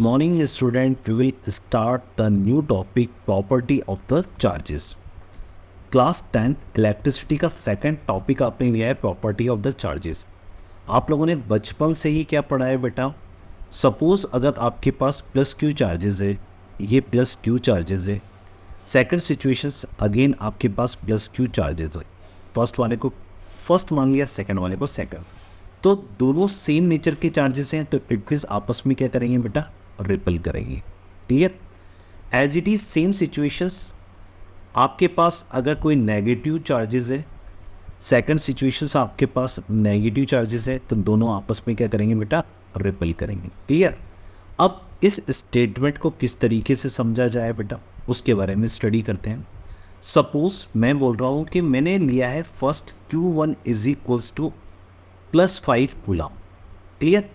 Morning student, we will start the new topic property of the charges. Class 10th electricity का second topic आपने लिया है property of the charges. आप लोगों ने बचपन से ही क्या पढ़ा है बेटा? सपोज अगर आपके पास प्लस क्यू चार्जेस है, ये प्लस क्यू चार्जेस है। सेकंड सिचुएशंस अगेन आपके पास प्लस क्यू चार्जेस है। फर्स्ट वाले को फर्स्ट मान लिया, सेकंड वाले को सेकंड। तो दोनों सेम नेचर के चार्जेस हैं, तो इट मीन्स आपस में क्या करेंगे बेटा? रिपल करेंगे। Clear? As it is same situations, आपके पास अगर कोई नेगेटिव चार्जेस है, सेकंड सिचुएशंस आपके पास नेगेटिव चार्जेस है, तो दोनों आपस में क्या करेंगे बेटा? रिपल करेंगे। क्लियर? अब इस स्टेटमेंट को किस तरीके से समझा जाए बेटा, उसके बारे में स्टडी करते हैं। सपोज मैं बोल रहा हूँ कि मैंने लिया है first Q1 is equals to +5 coulomb. Clear?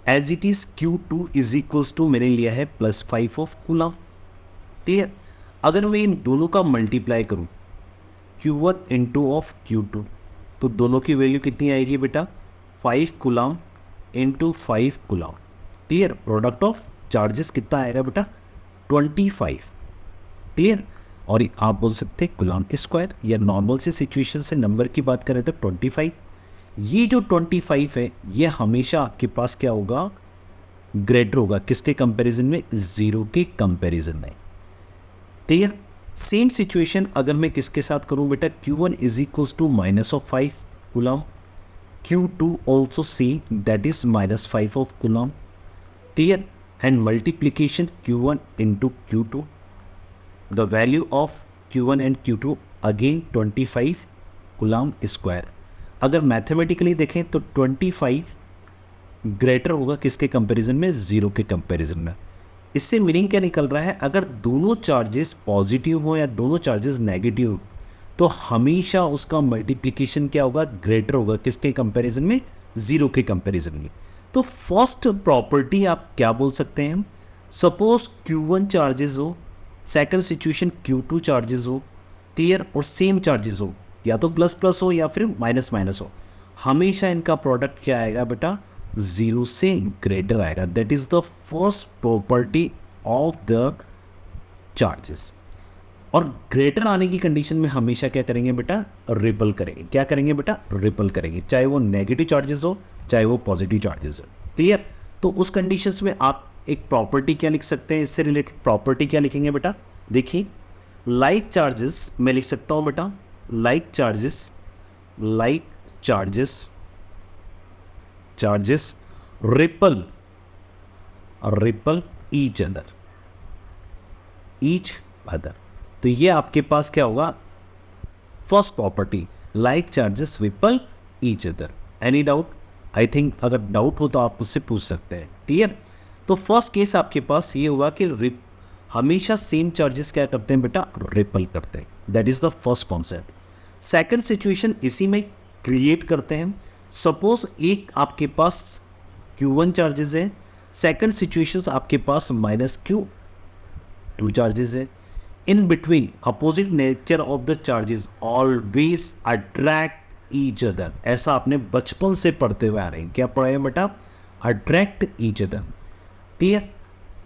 As it is Q2 is equals to मैंने लिया है +5 ऑफ कूलम। क्लियर? अगर मैं इन दोनों का मल्टीप्लाई करूं Q1 इंटू ऑफ Q2, तो दोनों की वैल्यू कितनी आएगी बेटा? 5 coulomb into 5 coulomb. Clear? Product of charges कितना आएगा बेटा? 25। क्लियर? और आप बोल सकते हैं कूलम स्क्वायर, या नॉर्मल से सिचुएशन से नंबर की बात करें तो 25। ये जो 25 है, ये हमेशा आपके पास क्या होगा? ग्रेटर होगा। किसके कंपैरिजन में? जीरो के कंपैरिजन में। क्लियर? सेम सिचुएशन अगर मैं किसके साथ करूं बेटा? Q1 is equals to -5 coulomb, Q2 also same, that is -5 of coulomb. Clear? And multiplication Q1 into Q2, the value of Q1 and Q2 again 25 coulomb square. अगर mathematically देखें तो 25 greater होगा किसके कंपैरिजन में? जीरो के comparison में। इससे meaning क्या निकल रहा है? अगर दोनों चार्जेस पॉजिटिव हो या दोनों चार्जेस नेगेटिव हो, तो हमेशा उसका मल्टीप्लिकेशन क्या होगा? ग्रेटर होगा किसके कंपैरिजन में? जीरो के कंपैरिजन में। तो फर्स्ट प्रॉपर्टी आप क्या बोल सकते हैं? सपोज Q1 चार्जेस हो, सेकंड सिचुएशन Q2 चार्जेस हो, क्लियर, और सेम चार्जेस हो, या तो प्लस प्लस हो या फिर माइनस माइनस हो, हमेशा इनका प्रोडक्ट क्या आएगा बेटा? जीरो से ग्रेटर आएगा। That is the first property of the charges. और ग्रेटर आने की कंडीशन में हमेशा क्या करेंगे बेटा? रिपल करेंगे। क्या करेंगे बेटा? रिपल करेंगे, चाहे वो नेगेटिव चार्जेस हो चाहे वो पॉजिटिव चार्जेस हो। क्लियर? तो उस कंडीशंस में आप एक प्रॉपर्टी क्या लिख सकते हैं? इससे रिलेटेड प्रॉपर्टी क्या लिखेंगे बेटा? देखिए, लाइक चार्जेस मैं लिख सकता हूं बेटा, like charges ripple each other. तो ये आपके पास क्या होगा? First property, like charges ripple each other. Any doubt? I think अगर डाउट हो तो आप मुझसे पूछ सकते हैं। क्लियर? तो फर्स्ट केस आपके पास ये हुआ कि हमेशा सेम चार्जेस क्या करते हैं बेटा? रिपल करते हैं। That is the first concept. Second situation इसी में क्रिएट करते हैं। सपोज एक आपके पास Q1 चार्जेस है, सेकंड सिचुएशंस आपके पास -Q2 चार्जेस है। In between opposite nature of the charges always attract each other. ऐसा आपने बचपन से पढ़ते हुए आ रहे हैं। क्या पढ़े हैं बेटा? Attract each other. क्लियर?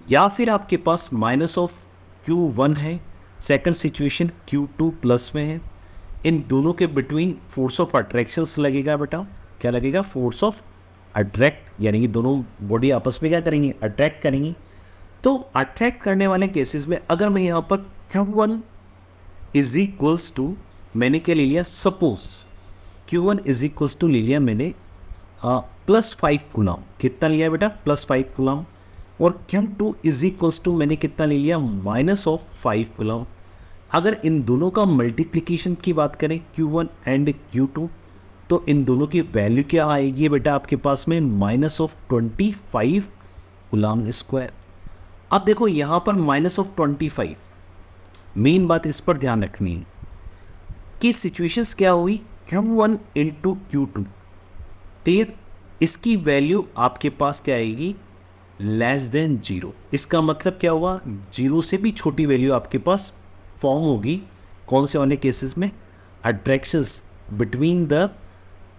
या फिर आपके पास -Q1 है, सेकंड सिचुएशन Q2 प्लस में है। इन दोनों के बिटवीन फोर्स ऑफ अट्रैक्शंस लगेगा बेटा। क्या लगेगा? फोर्स ऑफ अट्रैक्ट, यानी कि दोनों बॉडी आपस में क्या करेंगी? अट्रैक्ट करेंगी। तो अट्रैक्ट करने वाले केसेस में अगर मैं यहाँ पर Q1 इज इक्वल्स टू, मैंने क्या ले लिया? Suppose Q1 is equals to ले लिया मैंने +5 कूलम। कितना लिया बेटा? +5 कूलम। और Q2 इज इक्वल्स टू मैंने कितना ले लिया? -5 कूलम। अगर इन दोनों का मल्टीप्लिकेशन की बात करें Q1 एंड Q2, तो इन दोनों की वैल्यू क्या आएगी बेटा आपके पास में? -25 कूलम स्क्वायर। अब देखो यहाँ पर -25, मेन बात इस पर ध्यान रखनी है कि सिचुएशंस क्या हुई? Q1 into Q2। क्लियर? इसकी वैल्यू आपके पास क्या आएगी? Less than zero. इसका मतलब क्या हुआ? जीरो से भी छोटी वैल्यू आपके पास फॉर्म होगी। कौन से वाले केसेस में? Attractions between the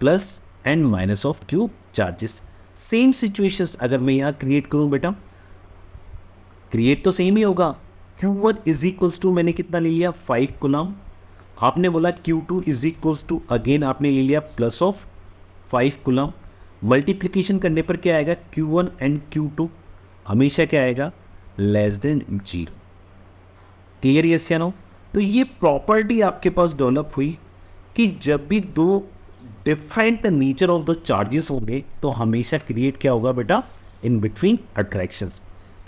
plus and minus of Q charges. Same situations अगर मैं यहाँ क्रिएट करूँ बेटा, क्रिएट तो सेम ही होगा। Q1 इज इक्वल्स टू मैंने कितना ले लिया 5 कूलम, आपने बोला Q2 is equals to again आपने ले लिया प्लस ऑफ 5 कूलम। मल्टीप्लिकेशन करने पर क्या आएगा Q1 एंड Q2 हमेशा क्या आएगा लेस देन 0। क्लियर यस या नो? तो ये प्रॉपर्टी आपके पास डेवलप हुई कि जब भी दो different nature of the charges होंगे तो हमेशा क्रिएट क्या होगा बेटा इन बिटवीन अट्रैक्शंस।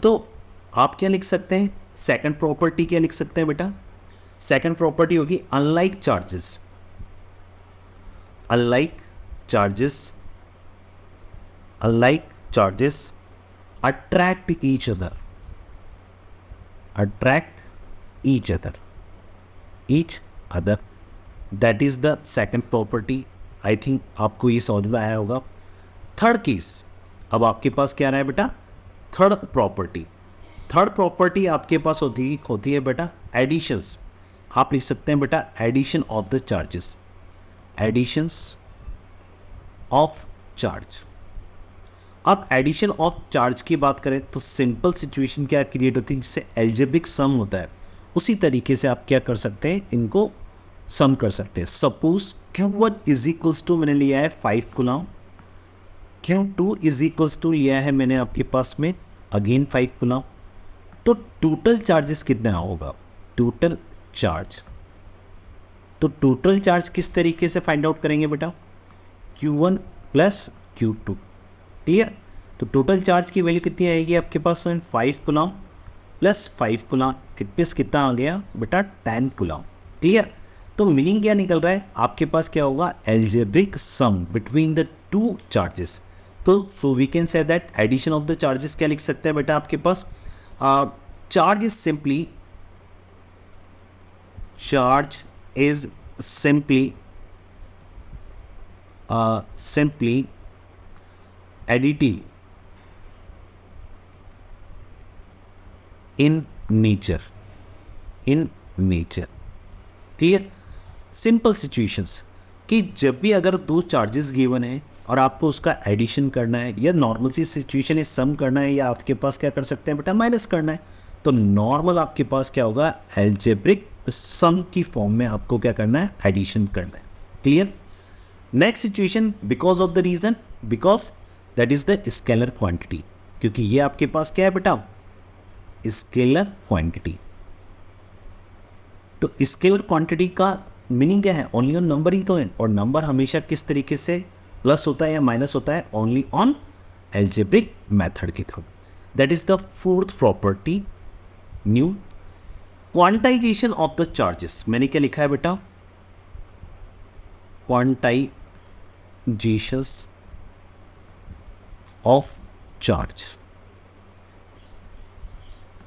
तो आप क्या लिख सकते हैं, सेकंड प्रॉपर्टी क्या लिख सकते हैं बेटा, सेकंड प्रॉपर्टी होगी unlike charges, unlike charges attract each other, that is the second property। I think आपको ये समझ में आया होगा। थर्ड केस, अब आपके पास क्या रहा है बेटा थर्ड प्रॉपर्टी आपके पास होती है बेटा एडिशंस। आप लिख सकते हैं बेटा addition of the charges, additions of charge. अब एडिशन ऑफ चार्ज की बात करें तो सिंपल सिचुएशन क्या क्रिएट होती है, जिससे एल्जेब्रिक सम होता है, उसी तरीके से आप क्या कर सकते हैं इनको सम कर सकते हैं। Suppose Q1 is equals to मैंने लिया है 5 coulomb, Q2 is equals to लिया है मैंने आपके पास में अगेन 5 कूलम। तो टोटल चार्जेस कितना होगा, टोटल चार्ज किस तरीके से फाइंड आउट करेंगे बेटा Q1 प्लस Q2। क्लियर? तो टोटल चार्ज की वैल्यू कितनी आएगी आपके पास 5 कूलम प्लस 5 कूलम, कितना आ गया बेटा 10 कूलम। क्लियर? तो मीनिंग क्या निकल रहा है आपके पास क्या होगा algebraic sum between the two charges. तो so we can say that addition of the charges क्या लिख सकते हैं बेटा आपके पास, charge is simply additive in nature। Clear? Simple situations कि जब भी अगर दो चार्जेस गिवन है और आपको उसका एडिशन करना है या नॉर्मल सी सिचुएशन है सम करना है या आपके पास क्या कर सकते हैं बेटा माइनस करना है, तो नॉर्मल आपके पास क्या होगा एल्जेब्रिक सम की फॉर्म में आपको क्या करना है एडिशन करना है। Clear? Next situation because of the reason because that is the scalar quantity, क्योंकि ये आपके पास क्या है बेटा स्केलर क्वांटिटी। तो स्केलर क्वांटिटी का मीनिंग क्या है ओनली ऑन नंबर ही तो है, और नंबर हमेशा किस तरीके से प्लस होता है या माइनस होता है ओनली ऑन एल्जेब्रिक मेथड के through. That is the fourth property new. Quantization of the charges, मैंने क्या लिखा है बेटा quantization of charge,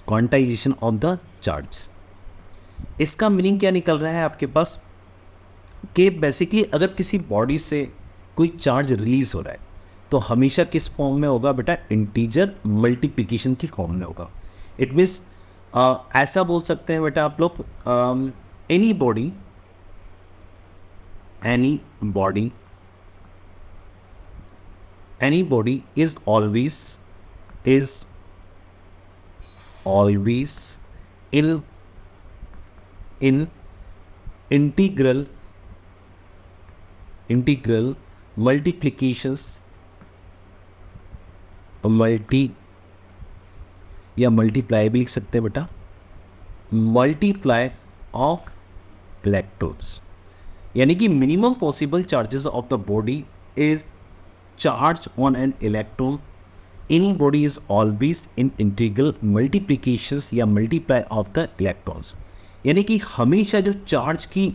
quantization of the charge. इसका मीनिंग क्या निकल रहा है आपके पास कि बेसिकली अगर किसी बॉडी से कोई चार्ज रिलीज हो रहा है तो हमेशा किस फॉर्म में होगा बेटा इंटीजर मल्टीप्लिकेशन की फॉर्म में होगा। इट मीन्स ऐसा बोल सकते हैं बेटा आप लोग any body is always in integral multiplications या मल्टीप्लाई भी लिख सकते हैं बेटा मल्टीप्लाई ऑफ इलेक्ट्रॉन्स, यानी कि minimum possible charges of the body is charge on an electron. Any body is always in integral multiplications या मल्टीप्लाई ऑफ द इलेक्ट्रॉन्स, यानी कि हमेशा जो चार्ज की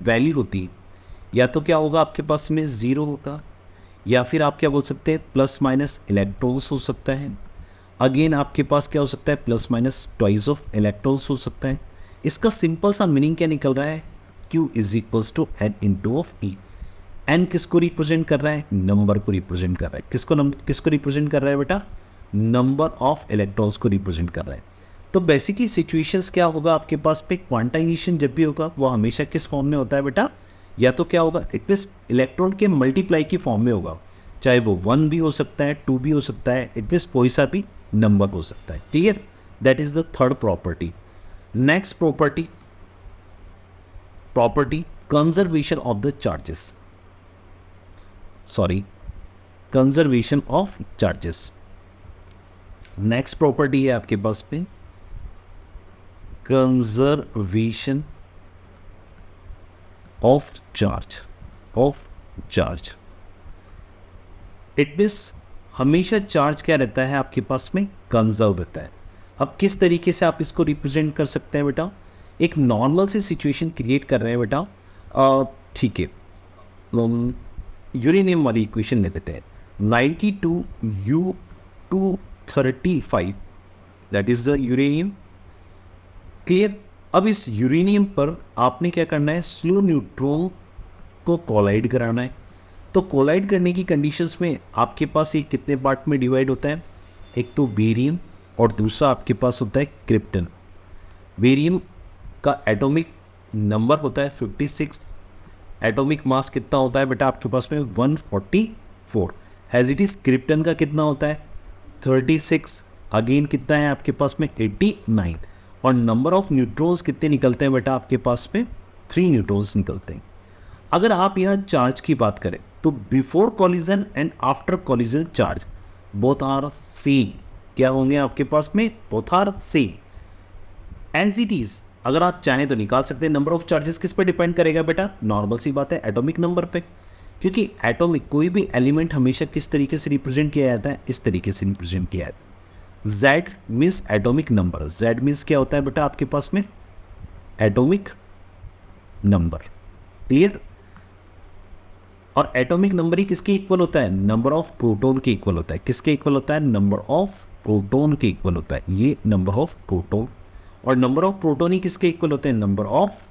वैल्यू होती है या तो क्या होगा आपके पास में ज़ीरो होगा या फिर आप क्या बोल सकते हैं प्लस माइनस इलेक्ट्रॉन्स हो सकता है। अगेन आपके पास क्या हो सकता है plus minus twice of electrons हो सकता है। इसका सिंपल सा मीनिंग क्या निकल रहा है Q is equals to n into of e. N किसको रिप्रेजेंट कर रहा है नंबर को रिप्रेजेंट कर रहा है। किसको रिप्रेजेंट कर रहा है बेटा नंबर ऑफ इलेक्ट्रॉन्स को रिप्रेजेंट कर रहा है। तो बेसिकली सिचुएशंस क्या होगा आपके पास पे क्वांटाइजेशन जब भी होगा वो हमेशा किस फॉर्म में होता है बेटा या तो क्या होगा इट मीन्स इलेक्ट्रॉन के मल्टीप्लाई की फॉर्म में होगा, चाहे वो 1 भी हो सकता है 2 भी हो सकता है, इट मीन्स कोई सा भी नंबर हो सकता है। Clear? That is the third property. Next property conservation of the charges, sorry conservation of charges. Next property है आपके पास में conservation of charge. It means हमेशा चार्ज क्या रहता है आपके पास में, कंजर्व रहता है. अब किस तरीके से आप इसको रिप्रेजेंट कर सकते हैं बेटा, एक नॉर्मल सी सिचुएशन क्रिएट कर रहे हैं बेटा. ठीक है, यूरेनियम वाली इक्वेशन ले देते हैं. 92U235 that is the uranium. Clear. अब इस यूरेनियम पर आपने क्या करना है, स्लो न्यूट्रॉन को कोलाइड कराना है. तो कोलाइड करने की कंडीशंस में आपके पास ये कितने पार्ट में डिवाइड होता है, एक तो बेरियम और दूसरा आपके पास होता है क्रिप्टन. बेरियम का एटॉमिक नंबर होता है 56, एटॉमिक मास कितना होता है बेटा आपके पास में 144. एज इट इज क्रिप्टन का कितना होता है 36, अगेन कितना है आपके पास में 89. और नंबर ऑफ न्यूट्रॉन्स कितने निकलते हैं बेटा आपके पास में 3 न्यूट्रॉन्स निकलते हैं. अगर आप यहाँ चार्ज की बात करें तो before collision and after collision charge both are same. क्या होंगे आपके पास में, both are same. As it is अगर आप चाहें तो निकाल सकते हैं. नंबर ऑफ चार्जेस किस पे डिपेंड करेगा बेटा, नॉर्मल सी बात है एटॉमिक नंबर पे. क्योंकि एटॉमिक कोई भी एलिमेंट हमेशा किस तरीके से रिप्रेजेंट किया जाता है, इस तरीके से रिप्रेजेंट किया जाता है. Z means atomic number. Z means क्या होता है बेटा आपके पास में, एटॉमिक नंबर. क्लियर. और एटॉमिक नंबर ही किसके इक्वल होता है, नंबर ऑफ प्रोटॉन के इक्वल होता है. किसके इक्वल होता है, नंबर ऑफ प्रोटॉन के इक्वल होता है. ये नंबर ऑफ प्रोटॉन. और नंबर ऑफ प्रोटॉन ही किसके इक्वल होते हैं, नंबर ऑफ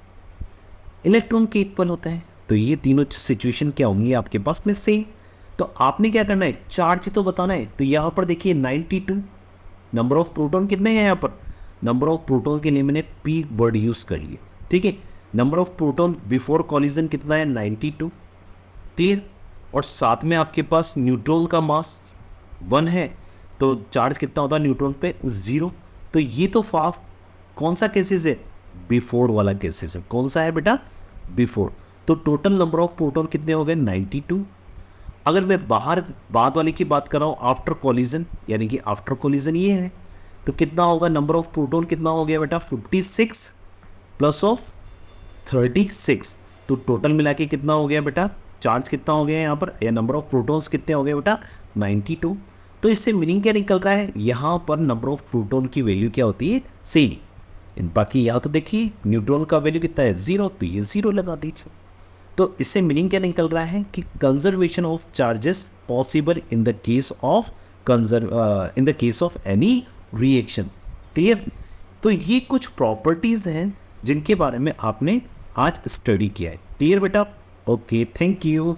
इलेक्ट्रॉन के इक्वल होता है. तो ये तीनों सिचुएशन क्या होंगी आपके पास में सेम. तो आपने क्या करना है, चार्ज तो बताना है. तो यहाँ पर देखिए 92, नंबर ऑफ प्रोटॉन कितने हैं यहाँ पर, नंबर ऑफ प्रोटॉन के लिए मैंने पी वर्ड यूज कर लिया. ठीक है. Number of proton before collision कितना है 92. क्लियर. और साथ में आपके पास न्यूट्रॉन का मास 1 है, तो चार्ज कितना होता है न्यूट्रॉन पे 0. तो ये तो कौन सा केसेस है, बिफोर वाला केसेस है. कौन सा है बेटा, बिफोर. तो टोटल नंबर ऑफ प्रोटॉन कितने हो गए 92. अगर मैं बाहर बाद वाले की बात कर रहा हूँ आफ्टर कॉलिजन, यानी कि आफ्टर कॉलिजन ये है, तो कितना होगा, नंबर ऑफ प्रोटॉन कितना हो गया बेटा 56 प्लस ऑफ 36. तो टोटल मिला के कितना हो गया बेटा, चार्ज कितना हो गया यहाँ पर, या नंबर ऑफ प्रोटॉन्स कितने हो गए बेटा 92. तो इससे मीनिंग क्या निकल रहा है, यहाँ पर नंबर ऑफ प्रोटॉन की वैल्यू क्या होती है, सेम. बाकी यहाँ तो देखिए न्यूट्रॉन का वैल्यू कितना है 0, तो ये 0 लगा दीजिए. तो इससे मीनिंग क्या निकल रहा है कि conservation of charges possible in the case of any reactions. Clear. तो ये कुछ प्रॉपर्टीज हैं जिनके बारे में आपने आज स्टडी किया है. क्लियर बेटा. Okay, thank you.